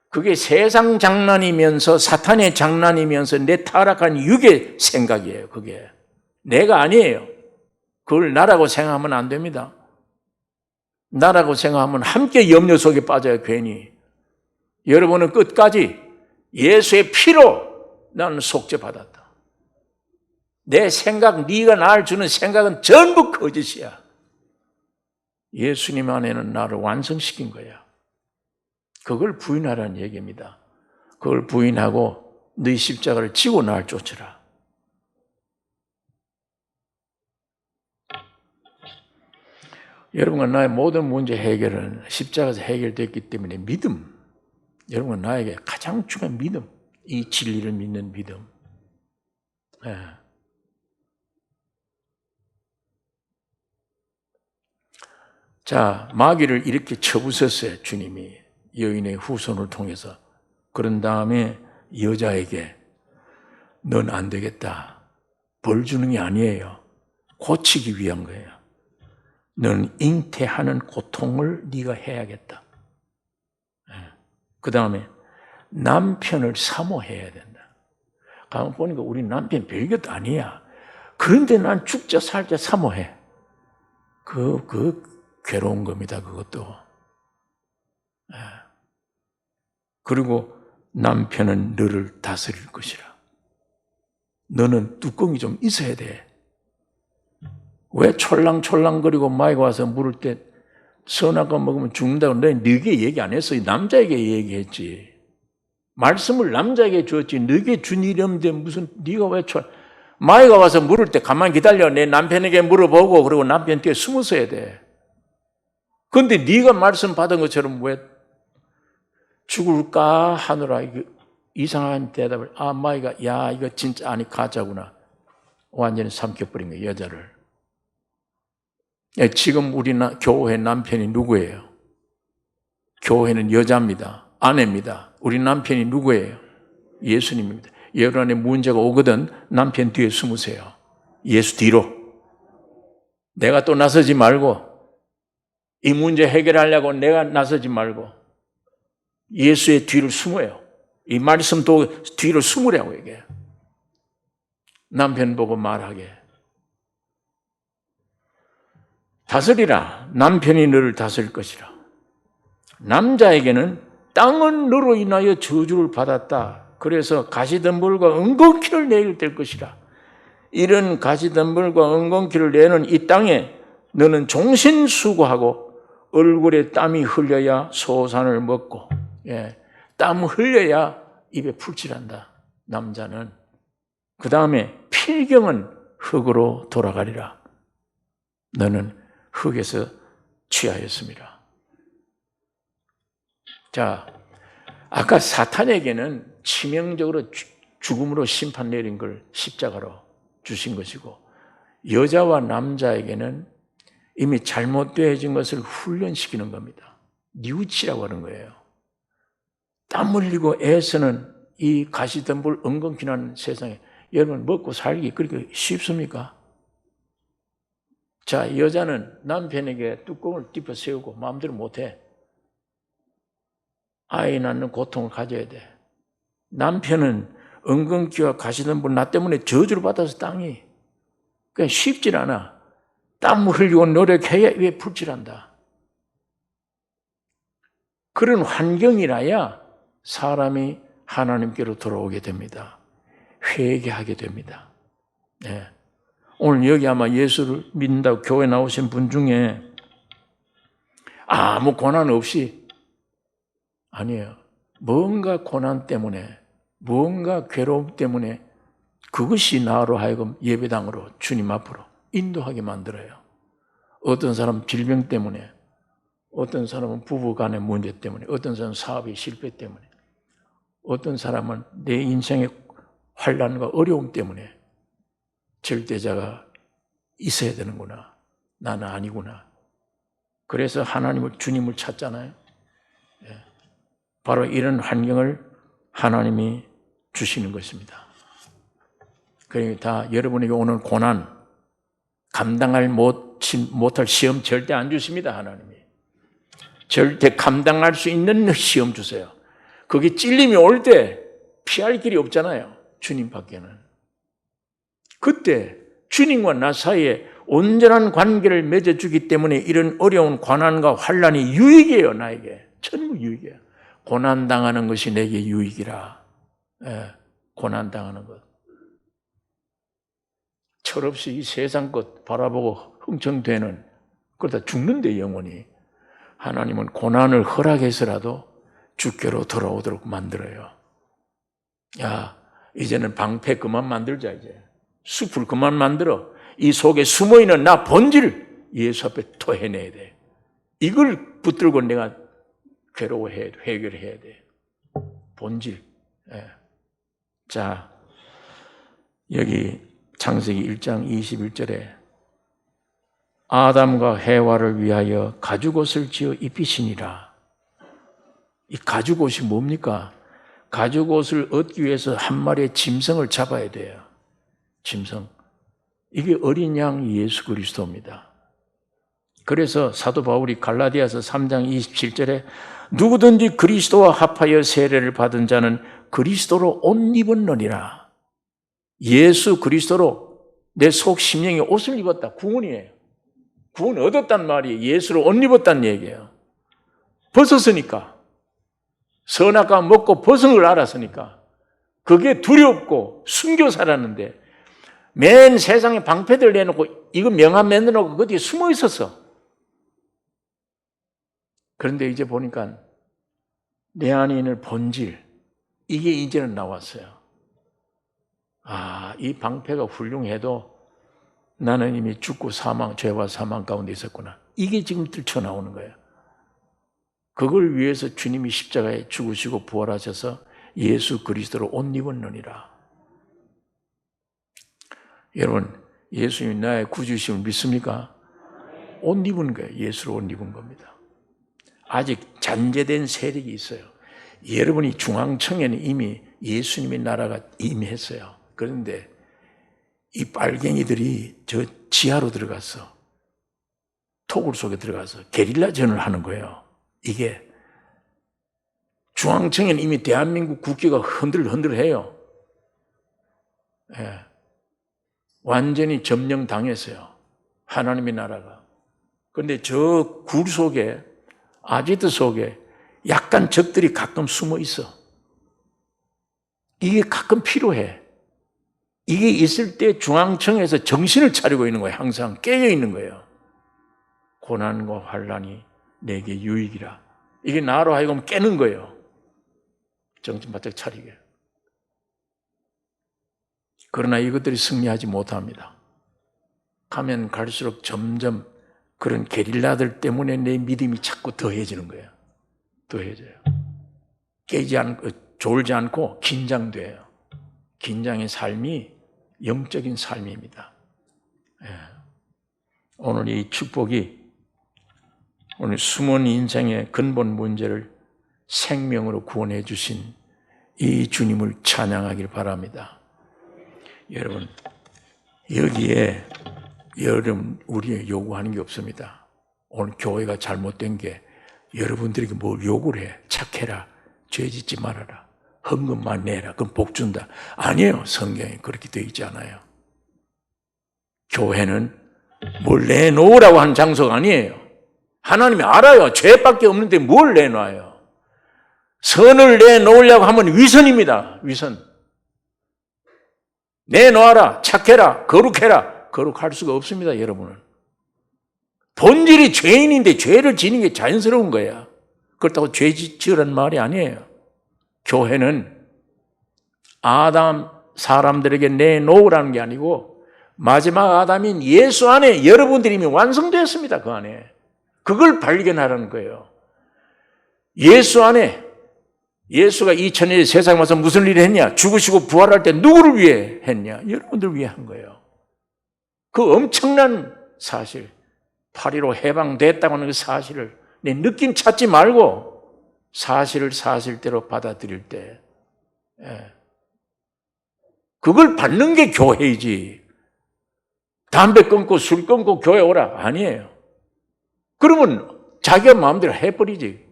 Speaker 1: 그게 세상 장난이면서 사탄의 장난이면서 내 타락한 육의 생각이에요, 그게. 내가 아니에요. 그걸 나라고 생각하면 안 됩니다. 나라고 생각하면 함께 염려 속에 빠져요, 괜히. 여러분은 끝까지 예수의 피로 나는 속죄받았다. 내 생각, 네가 나를 주는 생각은 전부 거짓이야. 예수님 안에는 나를 완성시킨 거야. 그걸 부인하라는 얘기입니다. 그걸 부인하고 너희 십자가를 지고 나를 쫓으라. 여러분과 나의 모든 문제 해결은 십자가에서 해결됐기 때문에 믿음, 여러분과 나에게 가장 중요한 믿음, 이 진리를 믿는 믿음. 예. 자, 마귀를 이렇게 쳐부쉈어요, 주님이. 여인의 후손을 통해서. 그런 다음에 여자에게 넌 안 되겠다. 벌 주는 게 아니에요. 고치기 위한 거예요. 넌 잉태하는 고통을 네가 해야겠다. 그 다음에 남편을 사모해야 된다. 가만 보니까 우리 남편 별것도 아니야. 그런데 난 죽자 살자 사모해. 그 괴로운 겁니다, 그것도. 그리고 남편은 너를 다스릴 것이라. 너는 뚜껑이 좀 있어야 돼. 왜 촐랑촐랑거리고 마이가 와서 물을 때 선악 거 먹으면 죽는다고 너에게 얘기 안 했어. 남자에게 얘기했지. 말씀을 남자에게 주었지. 너에게 준 일이 없는데 무슨 네가 왜 마이가 와서 물을 때 가만히 기다려. 내 남편에게 물어보고 그리고 남편 뒤에 숨어 서야 돼. 그런데 네가 말씀 받은 것처럼 왜 죽을까 하느라 이상한 대답을 마이가 야 이거 진짜 아니 가짜구나. 완전히 삼켜버린 거예요, 여자를. 지금 우리 교회 남편이 누구예요? 교회는 여자입니다. 아내입니다. 우리 남편이 누구예요? 예수님입니다. 여러분 안에 문제가 오거든 남편 뒤에 숨으세요. 예수 뒤로. 내가 또 나서지 말고 이 문제 해결하려고 내가 나서지 말고 예수의 뒤를 숨어요. 이 말씀도 뒤로 숨으라고 얘기해요. 남편 보고 말하게. 다스리라. 남편이 너를 다스릴 것이라. 남자에게는 땅은 너로 인하여 저주를 받았다. 그래서 가시덤불과 은건키를 내게 될 것이라. 이런 가시덤불과 은건키를 내는 이 땅에 너는 종신수고하고 얼굴에 땀이 흘려야 소산을 먹고 땀 흘려야 입에 풀칠한다. 남자는. 그 다음에 필경은 흙으로 돌아가리라. 너는 흙에서 취하였습니다. 자, 아까 사탄에게는 치명적으로 죽음으로 심판 내린 걸 십자가로 주신 것이고 여자와 남자에게는 이미 잘못되어진 것을 훈련시키는 겁니다. 뉘우치라고 하는 거예요. 땀 흘리고 애쓰는 이 가시덤불 은건키나는 세상에 여러분 먹고 살기 그렇게 쉽습니까? 자, 여자는 남편에게 뚜껑을 덮어 세우고 마음대로 못해. 아이 낳는 고통을 가져야 돼. 남편은 은근기와 가시덤불 나 때문에 저주를 받아서 땅이 그냥 쉽질 않아. 땀 흘리고 노력해야 왜 풀칠한다. 그런 환경이라야 사람이 하나님께로 돌아오게 됩니다. 회개하게 됩니다. 네. 오늘 여기 아마 예수를 믿는다고 교회 나오신 분 중에 아무 고난 없이 아니에요. 뭔가 고난 때문에 뭔가 괴로움 때문에 그것이 나로 하여금 예배당으로 주님 앞으로 인도하게 만들어요. 어떤 사람은 질병 때문에, 어떤 사람은 부부 간의 문제 때문에, 어떤 사람은 사업의 실패 때문에, 어떤 사람은 내 인생의 환난과 어려움 때문에 절대자가 있어야 되는구나. 나는 아니구나. 그래서 주님을 찾잖아요. 바로 이런 환경을 하나님이 주시는 것입니다. 그러니까 여러분에게 오는 고난, 감당할 못할 시험 절대 안 주십니다, 하나님이. 절대 감당할 수 있는 시험 주세요. 그게 찔림이 올 때 피할 길이 없잖아요, 주님 밖에는. 그때 주님과 나 사이에 온전한 관계를 맺어주기 때문에 이런 어려운 고난과 환난이 유익이에요, 나에게. 전부 유익이에요. 고난당하는 것이 내게 유익이라. 고난당하는 것. 철없이 이 세상 것 바라보고 흥청되는, 그러다 죽는데 영원히. 하나님은 고난을 허락해서라도 주께로 돌아오도록 만들어요. 야, 이제는 방패 그만 만들자, 이제. 숲을 그만 만들어. 이 속에 숨어있는 나 본질을 예수 앞에 토해내야 돼. 이걸 붙들고 내가 해결해야 돼. 본질. 자, 여기 창세기 1장 21절에 아담과 해와를 위하여 가죽옷을 지어 입히시니라. 이 가죽옷이 뭡니까? 가죽옷을 얻기 위해서 한 마리의 짐승을 잡아야 돼요. 짐승. 이게 어린 양 예수 그리스도입니다. 그래서 사도 바울이 갈라디아서 3장 27절에 누구든지 그리스도와 합하여 세례를 받은 자는 그리스도로 옷 입었느니라. 예수 그리스도로 내 속 심령에 옷을 입었다. 구원이에요. 구원 얻었단 말이에요. 예수로 옷 입었다는 얘기예요. 벗었으니까. 선악과 먹고 벗은 걸 알았으니까. 그게 두렵고 숨겨 살았는데 맨 세상에 방패들 내놓고 이거 명함 만들어놓고 어디에 숨어 있었어. 그런데 이제 보니까 내 안에 있는 본질, 이게 이제는 나왔어요. 아, 이 방패가 훌륭해도 나는 이미 죽고 죄와 사망 가운데 있었구나. 이게 지금 뛰쳐나오는 거예요. 그걸 위해서 주님이 십자가에 죽으시고 부활하셔서 예수 그리스도로 옷 입었느니라. 여러분, 예수님이 나의 구주심을 믿습니까? 옷 입은 거예요. 예수로 옷 입은 겁니다. 아직 잔재된 세력이 있어요. 여러분이 중앙청에는 이미 예수님의 나라가 임했어요. 그런데 이 빨갱이들이 저 지하로 들어가서 토굴 속에 들어가서 게릴라전을 하는 거예요. 이게 중앙청에는 이미 대한민국 국기가 흔들흔들해요. 예. 완전히 점령당했어요. 하나님의 나라가. 그런데 저 굴 속에, 아지트 속에 약간 적들이 가끔 숨어 있어. 이게 가끔 필요해. 이게 있을 때 중앙청에서 정신을 차리고 있는 거예요. 항상 깨어 있는 거예요. 고난과 환난이 내게 유익이라. 이게 나로 하여금 깨는 거예요. 정신 바짝 차리게. 그러나 이것들이 승리하지 못합니다. 가면 갈수록 점점 그런 게릴라들 때문에 내 믿음이 자꾸 더해지는 거예요. 더해져요. 졸지 않고 긴장돼요. 긴장의 삶이 영적인 삶입니다. 오늘 이 축복이 오늘 숨은 인생의 근본 문제를 생명으로 구원해 주신 이 주님을 찬양하길 바랍니다. 여러분, 여기에 우리 요구하는 게 없습니다. 오늘 교회가 잘못된 게 여러분들에게 뭘 요구를 해. 착해라. 죄 짓지 말아라. 헌금만 내라. 그럼 복 준다. 아니에요. 성경에 그렇게 되어 있지 않아요. 교회는 뭘 내놓으라고 하는 장소가 아니에요. 하나님이 알아요. 죄밖에 없는데 뭘 내놔요. 선을 내놓으려고 하면 위선입니다. 위선. 내놓아라. 착해라. 거룩해라. 거룩할 수가 없습니다, 여러분은. 본질이 죄인인데 죄를 지는 게 자연스러운 거야. 그렇다고 죄 지으라는 말이 아니에요. 교회는 아담 사람들에게 내놓으라는 게 아니고 마지막 아담인 예수 안에 여러분들이 이미 완성되었습니다. 그 안에. 그걸 발견하라는 거예요. 예수 안에, 예수가 2000년에 세상에 와서 무슨 일을 했냐? 죽으시고 부활할 때 누구를 위해 했냐? 여러분들 위해 한 거예요. 그 엄청난 사실, 8.15 해방됐다고 하는 그 사실을 내 느낌 찾지 말고 사실을 사실대로 받아들일 때, 그걸 받는 게 교회이지. 담배 끊고 술 끊고 교회 오라. 아니에요. 그러면 자기가 마음대로 해버리지.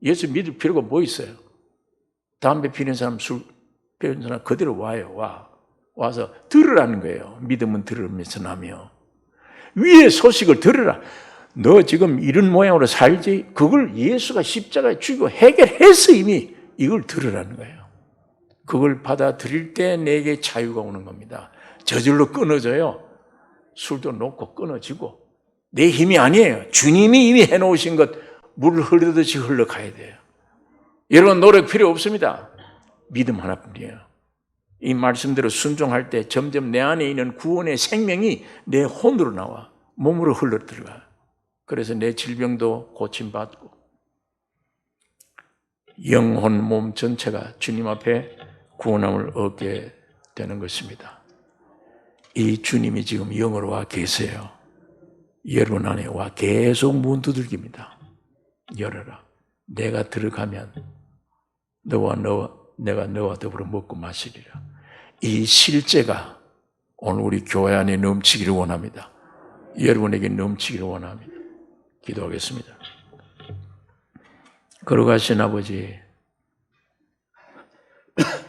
Speaker 1: 예수 믿을 필요가 뭐 있어요? 담배 피는 사람, 술 피는 사람 그대로 와요. 와서 들으라는 거예요. 믿음은 들으면서 나며. 위의 소식을 들으라. 너 지금 이런 모양으로 살지? 그걸 예수가 십자가에 죽이고 해결해서 이미 이걸 들으라는 거예요. 그걸 받아들일 때 내게 자유가 오는 겁니다. 저절로 끊어져요. 술도 놓고 끊어지고. 내 힘이 아니에요. 주님이 이미 해놓으신 것 물 흐르듯이 흘러가야 돼요. 여러분 노력 필요 없습니다. 믿음 하나뿐이에요. 이 말씀대로 순종할 때 점점 내 안에 있는 구원의 생명이 내 혼으로 나와 몸으로 흘러들어가요. 그래서 내 질병도 고침받고 영혼, 몸 전체가 주님 앞에 구원함을 얻게 되는 것입니다. 이 주님이 지금 영으로 와 계세요. 여러분 안에 와 계속 문 두들깁니다. 열어라. 내가 들어가면 내가 너와 더불어 먹고 마시리라. 이 실제가 오늘 우리 교회 안에 넘치기를 원합니다. 여러분에게 넘치기를 원합니다. 기도하겠습니다. 거룩하신 아버지,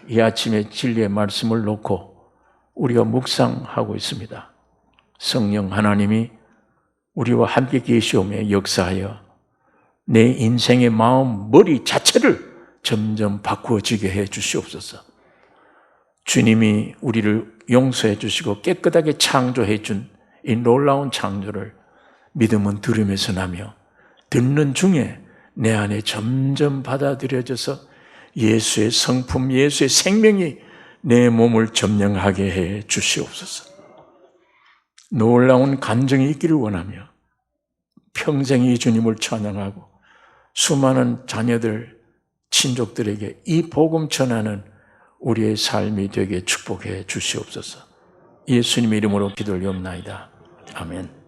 Speaker 1: 이 아침에 진리의 말씀을 놓고 우리가 묵상하고 있습니다. 성령 하나님이 우리와 함께 계시오며 역사하여 내 인생의 마음, 머리 자체를 점점 바꾸어지게 해 주시옵소서. 주님이 우리를 용서해 주시고 깨끗하게 창조해 준 이 놀라운 창조를 믿음은 들으면서 나며 듣는 중에 내 안에 점점 받아들여져서 예수의 성품, 예수의 생명이 내 몸을 점령하게 해 주시옵소서. 놀라운 간증이 있기를 원하며 평생 이 주님을 찬양하고 수많은 자녀들, 친족들에게 이 복음 전하는 우리의 삶이 되게 축복해 주시옵소서. 예수님의 이름으로 기도를 옵나이다. 아멘.